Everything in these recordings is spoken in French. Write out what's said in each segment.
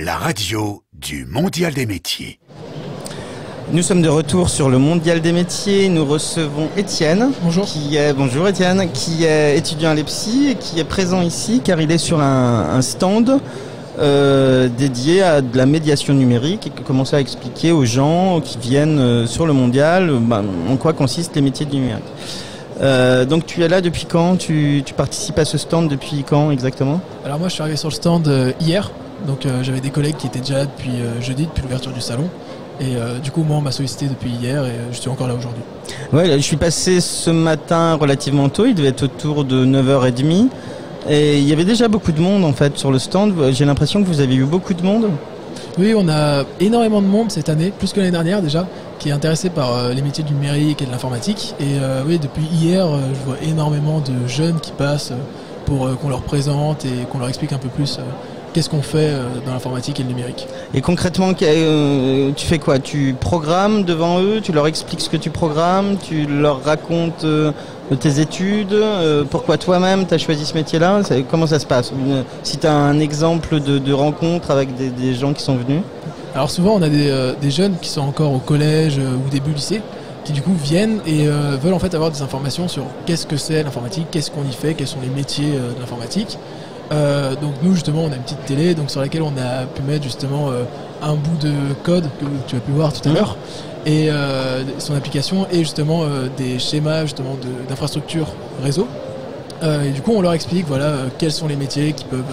la radio du Mondial des métiers. Nous sommes de retour sur le Mondial des métiers. Nous recevons Étienne. Bonjour. Bonjour Étienne, qui est étudiant à l'EPSI et qui est présent ici car il est sur un stand dédié à de la médiation numérique et qui commence à expliquer aux gens qui viennent sur le Mondial en quoi consistent les métiers du numérique. Donc tu es là depuis quand? Tu participes à ce stand depuis quand exactement? Alors moi je suis arrivé sur le stand hier, donc j'avais des collègues qui étaient déjà là depuis jeudi, depuis l'ouverture du salon. Et du coup moi on m'a sollicité depuis hier et je suis encore là aujourd'hui. Ouais, je suis passé ce matin relativement tôt, il devait être autour de 9h30 et il y avait déjà beaucoup de monde en fait sur le stand. J'ai l'impression que vous avez eu beaucoup de monde. Oui, on a énormément de monde cette année, plus que l'année dernière déjà, qui est intéressé par les métiers du numérique et de l'informatique. Et oui, depuis hier, je vois énormément de jeunes qui passent pour qu'on leur présente et qu'on leur explique un peu plus qu'est-ce qu'on fait dans l'informatique et le numérique. Et concrètement, tu fais quoi? Tu programmes devant eux, tu leur expliques ce que tu programmes, tu leur racontes tes études, pourquoi toi-même tu as choisi ce métier-là? Comment ça se passe? Si tu as un exemple de rencontre avec des gens qui sont venus? Alors souvent on a des jeunes qui sont encore au collège ou début lycée qui du coup viennent et veulent en fait avoir des informations sur qu'est-ce que c'est l'informatique, qu'est-ce qu'on y fait, quels sont les métiers de l'informatique. Donc nous justement on a une petite télé donc sur laquelle on a pu mettre justement un bout de code que tu as pu voir tout à l'heure et son application et justement des schémas justement d'infrastructure réseau et du coup on leur explique voilà quels sont les métiers qui peuvent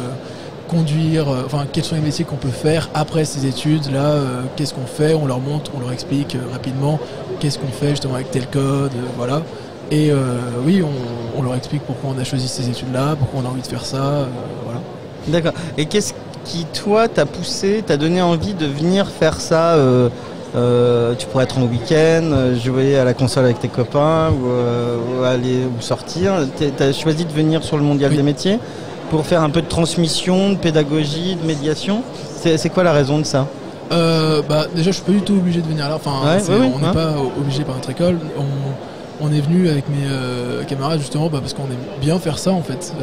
conduire, quels sont les métiers qu'on peut faire après ces études là, qu'est-ce qu'on fait, on leur montre, on leur explique rapidement qu'est-ce qu'on fait justement avec tel code, voilà. Et oui, on leur explique pourquoi on a choisi ces études-là, pourquoi on a envie de faire ça, voilà. D'accord. Et qu'est-ce qui, toi, t'a poussé, t'a donné envie de venir faire ça tu pourrais être en week-end, jouer à la console avec tes copains ou aller ou sortir. T'as choisi de venir sur le Mondial des métiers pour faire un peu de transmission, de pédagogie, de médiation. C'est quoi la raison de ça? Déjà, je suis pas du tout obligé de venir là. On n'est pas obligé par notre école. On est venu avec mes camarades justement parce qu'on aime bien faire ça en fait.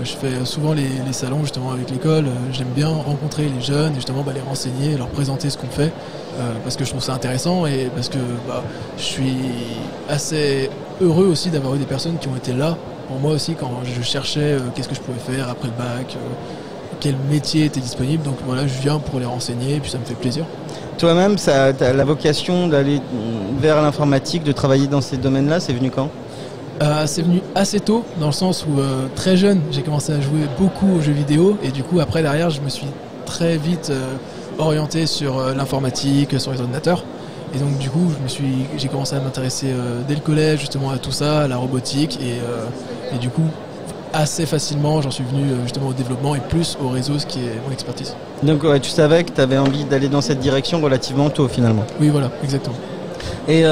Je fais souvent les salons justement avec l'école. J'aime bien rencontrer les jeunes et justement les renseigner, leur présenter ce qu'on fait parce que je trouve ça intéressant et parce que je suis assez heureux aussi d'avoir eu des personnes qui ont été là pour moi aussi quand je cherchais qu'est-ce que je pouvais faire après le bac, quel métier était disponible. Donc voilà, je viens pour les renseigner et puis ça me fait plaisir. Toi-même, tu as la vocation d'aller vers l'informatique, de travailler dans ces domaines-là, c'est venu quand? C'est venu assez tôt, dans le sens où très jeune, j'ai commencé à jouer beaucoup aux jeux vidéo et du coup après derrière, je me suis très vite orienté sur l'informatique, sur les ordinateurs. Et donc du coup, j'ai commencé à m'intéresser dès le collège justement à tout ça, à la robotique et du coup assez facilement, j'en suis venu justement au développement et plus au réseau, ce qui est mon expertise. Donc ouais, tu savais que tu avais envie d'aller dans cette direction relativement tôt finalement. Oui, voilà, exactement. Et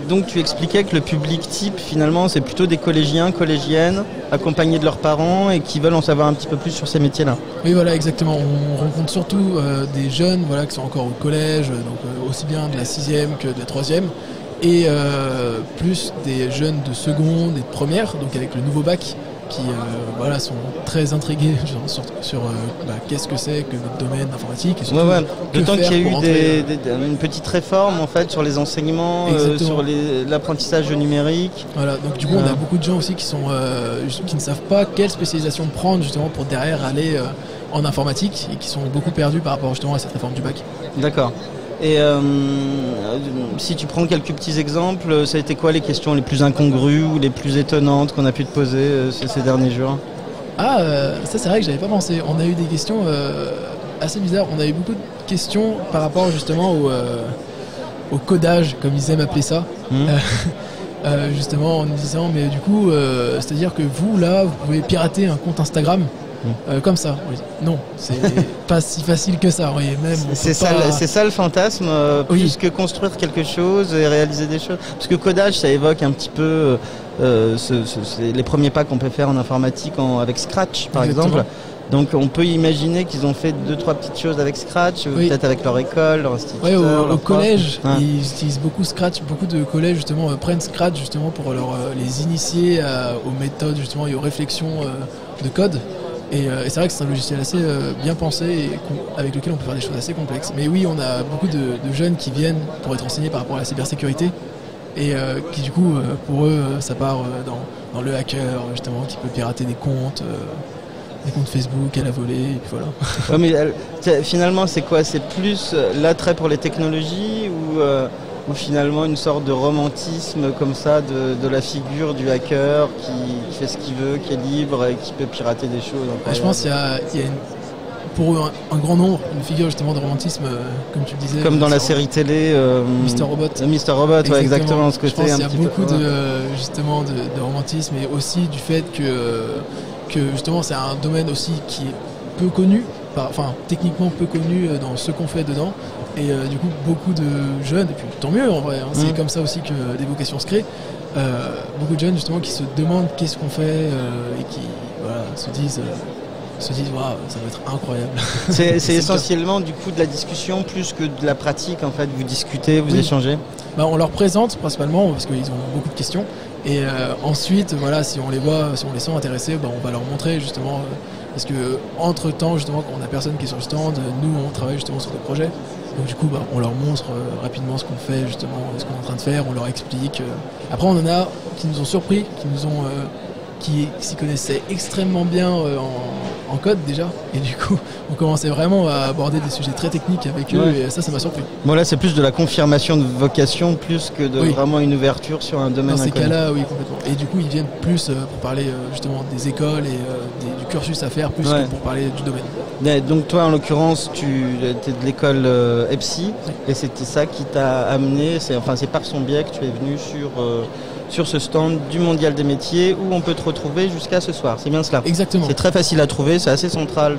donc tu expliquais que le public type finalement c'est plutôt des collégiens, collégiennes, accompagnés de leurs parents et qui veulent en savoir un petit peu plus sur ces métiers-là. Oui, voilà, exactement. On rencontre surtout des jeunes qui sont encore au collège, donc aussi bien de la 6e que de la 3e. Et plus des jeunes de seconde et de première, donc avec le nouveau bac, qui sont très intrigués sur qu'est-ce que c'est que notre domaine informatique. D'autant qu'il y a eu une petite réforme en fait sur les enseignements, sur l'apprentissage numérique. Voilà, donc du coup on a beaucoup de gens aussi qui ne savent pas quelle spécialisation prendre justement pour derrière aller en informatique et qui sont beaucoup perdus par rapport justement à cette réforme du bac. D'accord. Et si tu prends quelques petits exemples, ça a été quoi les questions les plus incongrues ou les plus étonnantes qu'on a pu te poser ces derniers jours? Ça c'est vrai que j'avais pas pensé. On a eu des questions assez bizarres. On a eu beaucoup de questions par rapport justement au codage, comme ils aiment appeler ça. Justement en nous disant mais du coup c'est-à-dire que vous là vous pouvez pirater un compte Instagram comme ça, oui. Non, c'est pas si facile que ça. Oui, c'est ça le fantasme, plus que construire quelque chose et réaliser des choses. Parce que codage, ça évoque un petit peu les premiers pas qu'on peut faire en informatique avec Scratch, par exemple. Donc on peut imaginer qu'ils ont fait 2-3 petites choses avec Scratch, peut-être avec leur école, leur instituteur. Au collège, ils utilisent beaucoup Scratch. Beaucoup de collèges justement prennent Scratch justement pour les initier aux méthodes justement et aux réflexions de code. Et c'est vrai que c'est un logiciel assez bien pensé et avec lequel on peut faire des choses assez complexes. Mais oui, on a beaucoup de jeunes qui viennent pour être renseignés par rapport à la cybersécurité et qui du coup, pour eux, ça part dans le hacker justement qui peut pirater des comptes Facebook à la volée, et puis voilà. Ouais, mais finalement, c'est quoi? C'est plus l'attrait pour les technologies ou finalement une sorte de romantisme comme ça de la figure du hacker qui fait ce qu'il veut, qui est libre et qui peut pirater des choses? Je pense qu'il y a pour un grand nombre, une figure justement de romantisme, comme tu disais. Comme dans la série télé Mr. Robot. Mr. Robot, ouais, exactement. Ce côté, je pense qu'il y a beaucoup justement de romantisme et aussi du fait que justement c'est un domaine aussi qui est peu connu, techniquement peu connu dans ce qu'on fait dedans. Et du coup, beaucoup de jeunes, et puis tant mieux en vrai, c'est comme ça aussi que des vocations se créent. Beaucoup de jeunes justement qui se demandent qu'est-ce qu'on fait et qui se disent waouh, ça va être incroyable. C'est essentiellement du coup de la discussion plus que de la pratique en fait. Vous discutez, vous échangez. On leur présente principalement parce qu'ils ont beaucoup de questions. Et ensuite, si on les voit, si on les sent intéressés, on va leur montrer justement. Parce que entre temps, justement, quand on a personne qui est sur le stand, nous on travaille justement sur des projets. Donc du coup, on leur montre rapidement ce qu'on fait, justement, ce qu'on est en train de faire, on leur explique. Après, on en a qui nous ont surpris, qui s'y connaissaient extrêmement bien en code déjà, et du coup on commençait vraiment à aborder des sujets très techniques avec eux, et ça m'a surpris. Bon, là c'est plus de la confirmation de vocation plus que de vraiment une ouverture sur un domaine. Dans ces cas-là, oui, complètement. Et du coup ils viennent plus pour parler justement des écoles et du cursus à faire, plus que pour parler du domaine. Donc toi en l'occurrence tu es de l'école EPSI, et c'était ça qui t'a amené, c'est par son biais que tu es venu sur ce stand du Mondial des métiers où on peut te retrouver jusqu'à ce soir. C'est bien cela? Exactement. C'est très facile à trouver, c'est assez central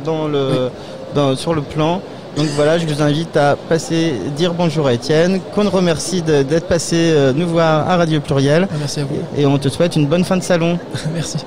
sur le plan. Donc voilà, je vous invite à dire bonjour à Étienne, qu'on te remercie d'être passé nous voir à Radio Pluriel. Merci à vous. Et on te souhaite une bonne fin de salon. Merci.